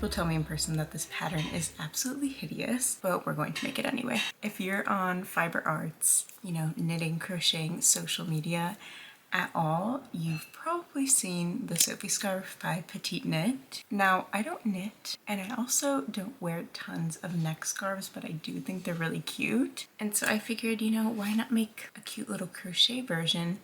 people tell me in person that this pattern is absolutely hideous, but we're going to make it anyway. If you're on fiber arts, you know, knitting, crocheting, social media at all, you've probably seen the Sophie scarf by Petite Knit. Now, I don't knit, and I also don't wear tons of neck scarves, but I do think they're really cute. And so I figured, you know, why not make a cute little crochet version,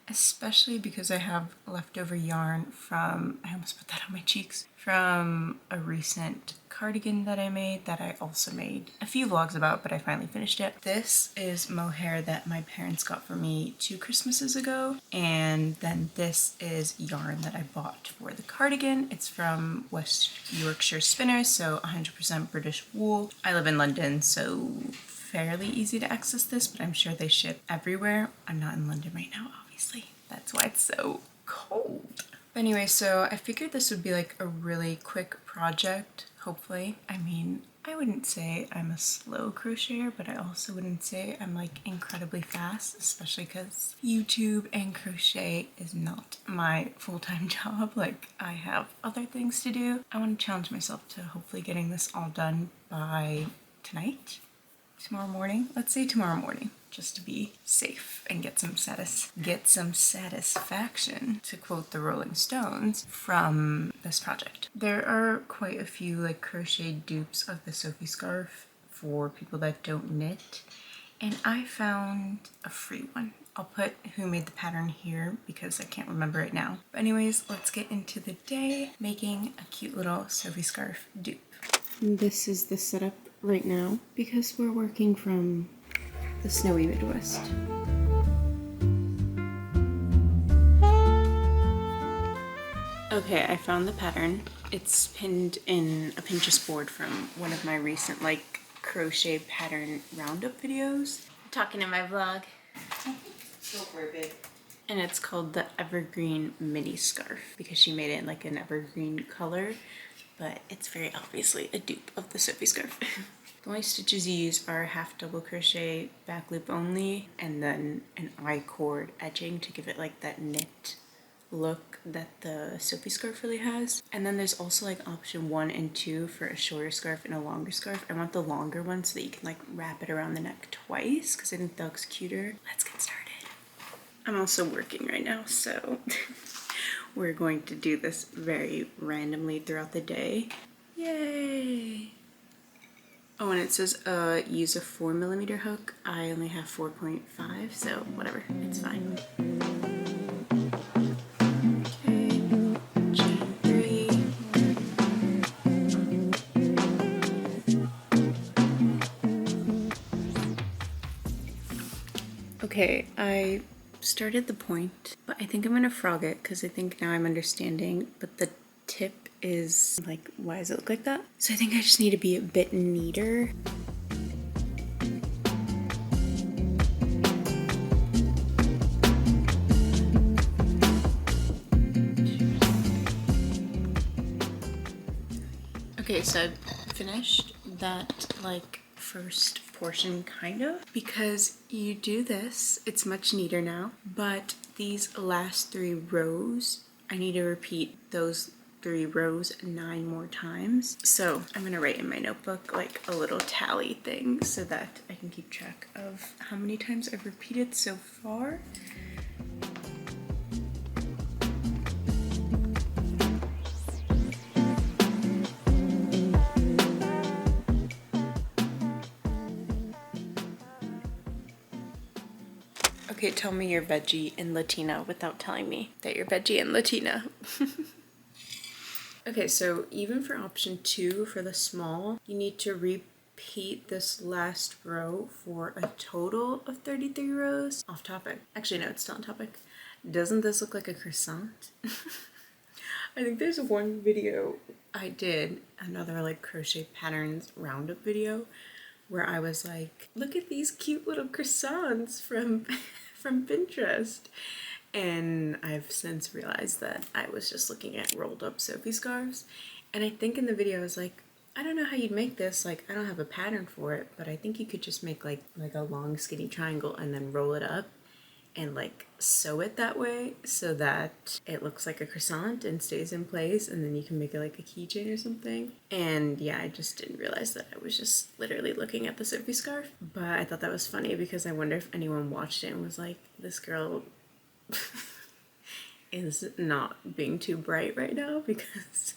especially because I have leftover yarn from, I almost put that on my cheeks, from a recent cardigan that I made that I also made a few vlogs about, but I finally finished it. This is mohair that my parents got for me 2 Christmases ago, and then this is yarn that I bought for the cardigan. It's from West Yorkshire Spinners, so 100% British wool. I live in London, so fairly easy to access this, but I'm sure they ship everywhere. I'm not in London right now, obviously. That's why it's so cold. But anyway, so I figured this would be like a really quick project, hopefully. I mean, I wouldn't say I'm a slow crocheter, but I also wouldn't say I'm like incredibly fast, especially because YouTube and crochet is not my full-time job. Like, I have other things to do. I want to challenge myself to hopefully getting this all done by tonight. Tomorrow morning? Let's say tomorrow morning, just to be safe and get some satisfaction, to quote the Rolling Stones, from this project. There are quite a few like crochet dupes of the Sophie scarf for people that don't knit, and I found a free one. I'll put who made the pattern here because I can't remember it now. But anyways, let's get into the day making a cute little Sophie scarf dupe. This is the setup right now because we're working from the snowy Midwest. Okay, I found the pattern. It's pinned in a Pinterest board from one of my recent like crochet pattern roundup videos. I'm talking in my vlog. So vivid. And it's called the Evergreen Mini Scarf because she made it in like an evergreen color, but it's very obviously a dupe of the Sophie scarf. The only stitches you use are half double crochet, back loop only, and then an I-cord edging to give it like that knit look that the Sophie scarf really has. And then there's also like option 1 and 2 for a shorter scarf and a longer scarf. I want the longer one so that you can like wrap it around the neck twice because I think that looks cuter. Let's get started. I'm also working right now, so we're going to do this very randomly throughout the day. Yay! Oh, and it says use a 4mm hook. I only have 4.5, so whatever, it's fine. Okay, chain 3. Okay, I started the point, but I think I'm gonna frog it because I think now I'm understanding, but the tip is like, why does it look like that? So I think I just need to be a bit neater. Okay, so I've finished that like first portion kind of, because you do this, it's much neater now, but these last 3 rows, I need to repeat those 3 rows 9 more times. So I'm gonna write in my notebook like a little tally thing so that I can keep track of how many times I've repeated so far. Okay, tell me you're veggie and Latina without telling me that you're veggie and Latina. Okay, so even for option 2 for the small, you need to repeat this last row for a total of 33 rows. Off topic. Actually, no, it's still on topic. Doesn't this look like a croissant? I think there's one video I did, another like crochet patterns roundup video, where I was like, look at these cute little croissants from from Pinterest. And I've since realized that I was just looking at rolled up Sophie scarves. And I think in the video I was like, I don't know how you'd make this, like I don't have a pattern for it, but I think you could just make like a long skinny triangle and then roll it up and like sew it that way so that it looks like a croissant and stays in place, and then you can make it like a keychain or something. And yeah, I just didn't realize that I was just literally looking at the Sophie scarf. But I thought that was funny because I wonder if anyone watched it and was like, this girl is not being too bright right now because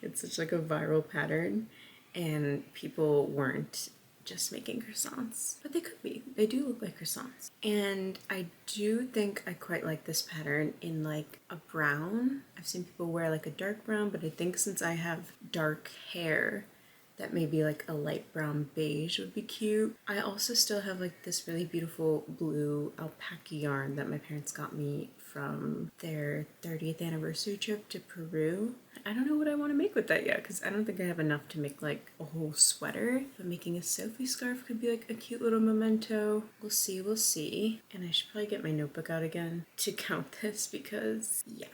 it's such like a viral pattern and people weren't just making croissants, but they could be. They do look like croissants. And I do think I quite like this pattern in like a brown. I've seen people wear like a dark brown, but I think since I have dark hair, that maybe like a light brown beige would be cute. I also still have like this really beautiful blue alpaca yarn that my parents got me from their 30th anniversary trip to Peru. I don't know what I want to make with that yet because I don't think I have enough to make like a whole sweater. But making a Sophie scarf could be like a cute little memento. We'll see, we'll see. And I should probably get my notebook out again to count this because yeah.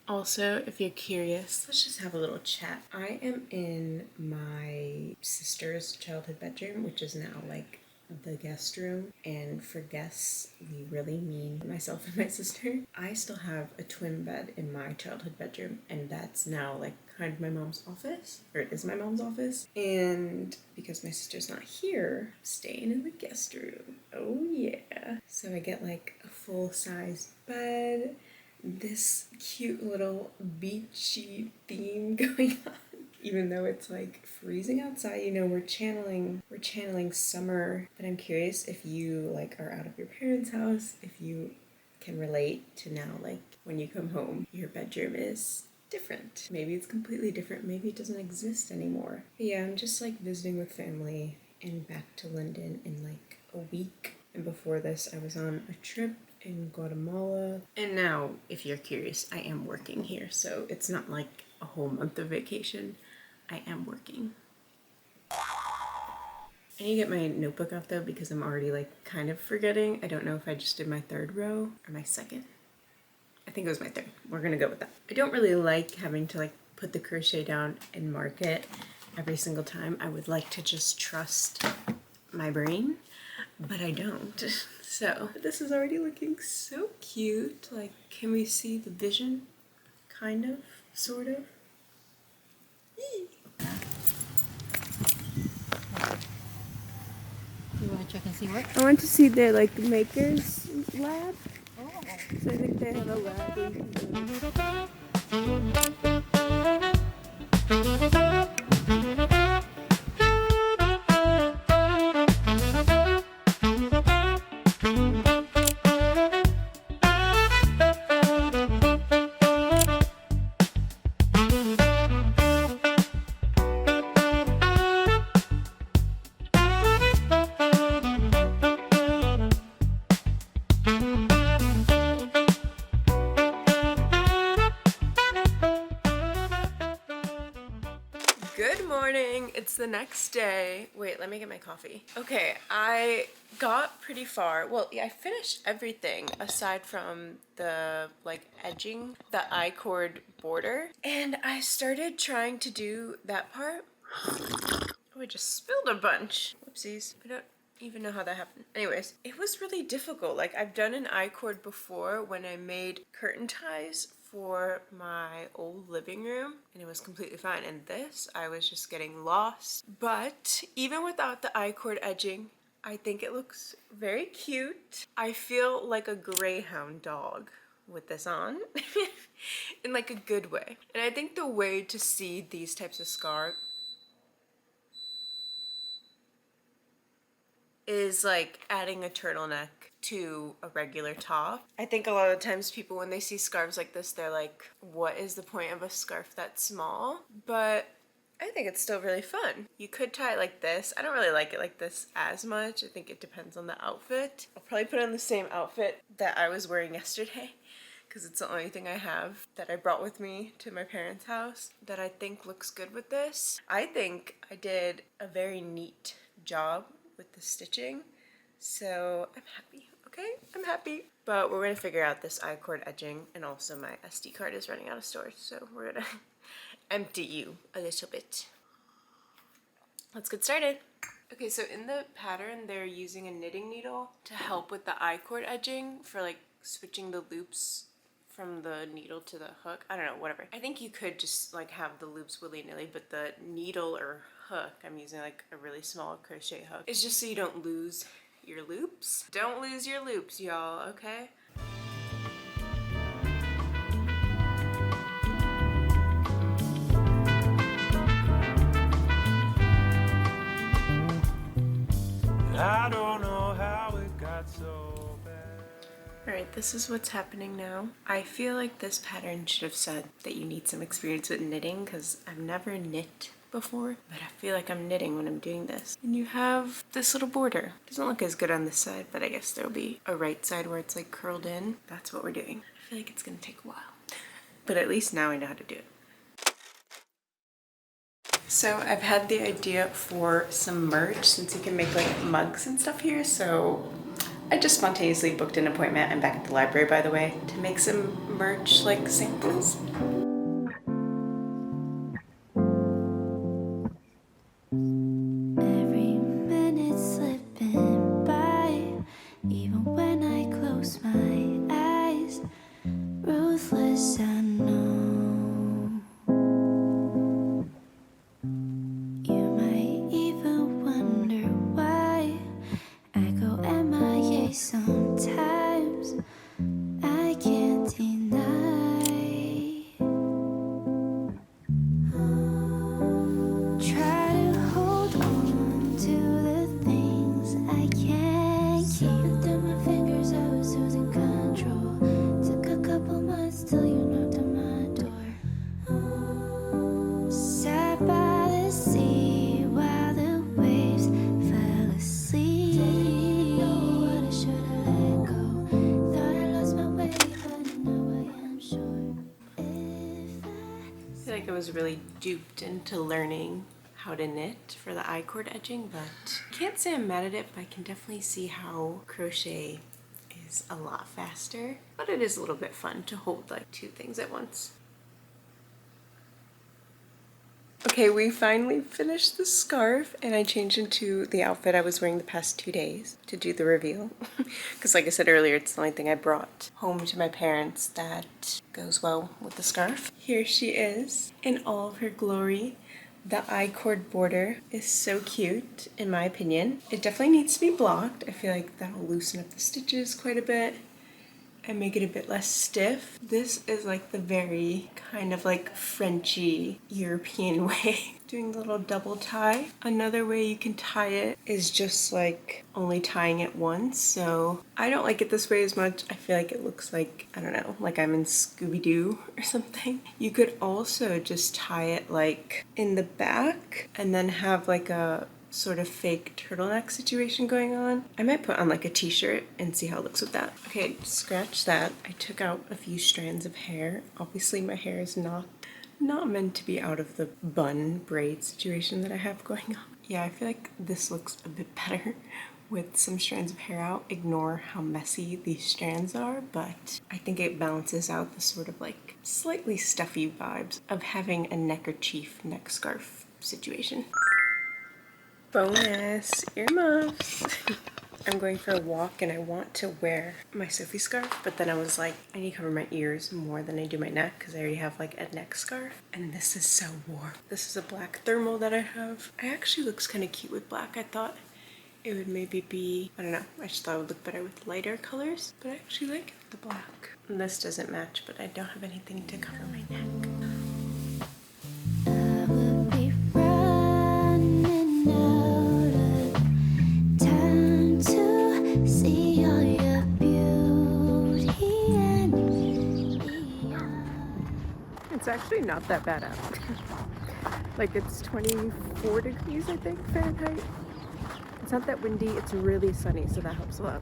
Also, if you're curious, let's just have a little chat. I am in my sister's childhood bedroom, which is now like the guest room. And for guests, we really mean myself and my sister. I still have a twin bed in my childhood bedroom, and that's now like kind of my mom's office, or it is my mom's office. And because my sister's not here, I'm staying in the guest room. Oh yeah. So I get like a full-size bed, this cute little beachy theme going on. Even though it's like freezing outside, you know, we're channeling summer. But I'm curious if you like are out of your parents' house, if you can relate to now, like when you come home, your bedroom is different. Maybe it's completely different. Maybe it doesn't exist anymore. But yeah, I'm just like visiting with family and back to London in like a week. And before this, I was on a trip in Guatemala. And now, if you're curious, I am working here. So it's not like a whole month of vacation. I am working. I need to get my notebook out though because I'm already like kind of forgetting. I don't know if I just did my third row or my second. I think it was my third. We're gonna go with that. I don't really like having to like put the crochet down and mark it every single time. I would like to just trust my brain, but I don't. So this is already looking so cute. Like, can we see the vision? Kind of, sort of. You want to check and see what? I want to see their like makers lab. Oh. So I think they have a lab where you can Good morning, it's the next day. Wait, let me get my coffee. Okay, I got pretty far. Well, yeah, I finished everything aside from the like edging, the I-cord border. And I started trying to do that part. Oh, I just spilled a bunch. Whoopsies. I don't even know how that happened. Anyways, it was really difficult. Like, I've done an I-cord before when I made curtain ties for my old living room, and it was completely fine. And this, I was just getting lost. But even without the I-cord edging, I think it looks very cute. I feel like a greyhound dog with this on in like a good way. And I think the way to see these types of scarves is like adding a turtleneck to a regular top. I think a lot of times people, when they see scarves like this, they're like, what is the point of a scarf that small? But I think it's still really fun. You could tie it like this. I don't really like it like this as much. I think it depends on the outfit. I'll probably put on the same outfit that I was wearing yesterday because it's the only thing I have that I brought with me to my parents' house that I think looks good with this. I think I did a very neat job with the stitching, so I'm happy. Okay, I'm happy. But we're gonna figure out this I-cord edging, and also my SD card is running out of storage, so we're gonna empty you a little bit. Let's get started. Okay, so in the pattern, they're using a knitting needle to help with the I-cord edging for like switching the loops from the needle to the hook. I don't know, whatever. I think you could just like have the loops willy-nilly, but the needle or hook, I'm using like a really small crochet hook, it's just so you don't lose your loops. Don't lose your loops, y'all, okay? I don't know how it got so bad. Alright, this is what's happening now. I feel like this pattern should have said that you need some experience with knitting because I've never knit before, but I feel like I'm knitting when I'm doing this. And you have this little border. Doesn't look as good on this side, but I guess there'll be a right side where it's like curled in. That's what we're doing. I feel like it's gonna take a while, but at least now I know how to do it. So I've had the idea for some merch since you can make like mugs and stuff here, so I just spontaneously booked an appointment. I'm back at the library, by the way, to make some merch like samples. Every minute slipping by, even when I close my eyes, ruthless I know. You might even wonder why I go MIA sometimes. I can't deny. Try to hold on to the things I can't keep. Slipping through my fingers, I was losing control. Took a couple months till you knocked on my door. Sat by the sea while the waves fell asleep. Didn't know what I should have let go. Thought I lost my way, but now I am sure. I feel like I was really duped into learning how to knit for the I-cord edging, but I can't say I'm mad at it, but I can definitely see how crochet is a lot faster, but it is a little bit fun to hold like two things at once. Okay, we finally finished the scarf and I changed into the outfit I was wearing the past 2 days to do the reveal. Because like I said earlier, it's the only thing I brought home to my parents that goes well with the scarf. Here she is in all of her glory. The I-cord border is so cute, in my opinion. It definitely needs to be blocked. I feel like that'll loosen up the stitches quite a bit and make it a bit less stiff. This is like the very kind of like Frenchy European way. Doing the little double tie. Another way you can tie it is just like only tying it once. So I don't like it this way as much. I feel like it looks like, I don't know, like I'm in Scooby-Doo or something. You could also just tie it like in the back and then have like a sort of fake turtleneck situation going on. I might put on like a t-shirt and see how it looks with that. Okay, scratch that. I took out a few strands of hair. Obviously my hair is not meant to be out of the bun braid situation that I have going on. Yeah, I feel like this looks a bit better with some strands of hair out. Ignore how messy these strands are, but I think it balances out the sort of like slightly stuffy vibes of having a neckerchief neck scarf situation. Bonus earmuffs. I'm going for a walk and I want to wear my Sophie scarf, but then I was like, I need to cover my ears more than I do my neck because I already have like a neck scarf. And this is so warm. This is a black thermal that I have. It actually looks kind of cute with black. I thought it would maybe be, I don't know, I just thought it would look better with lighter colors, but I actually like the black. And this doesn't match, but I don't have anything to cover my neck. I will be running out of time to see all your beauty and beyond. It's actually not that bad out. Like it's 24 degrees, I think, Fahrenheit. It's not that windy, it's really sunny, so that helps a lot.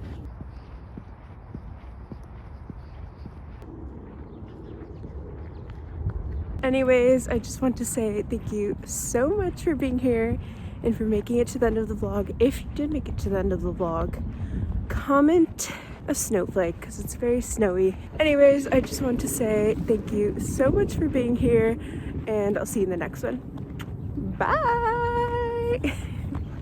Anyways, I just want to say thank you so much for being here and for making it to the end of the vlog. If you did make it to the end of the vlog, comment a snowflake because it's very snowy. Anyways, I just want to say thank you so much for being here and I'll see you in the next one. Bye!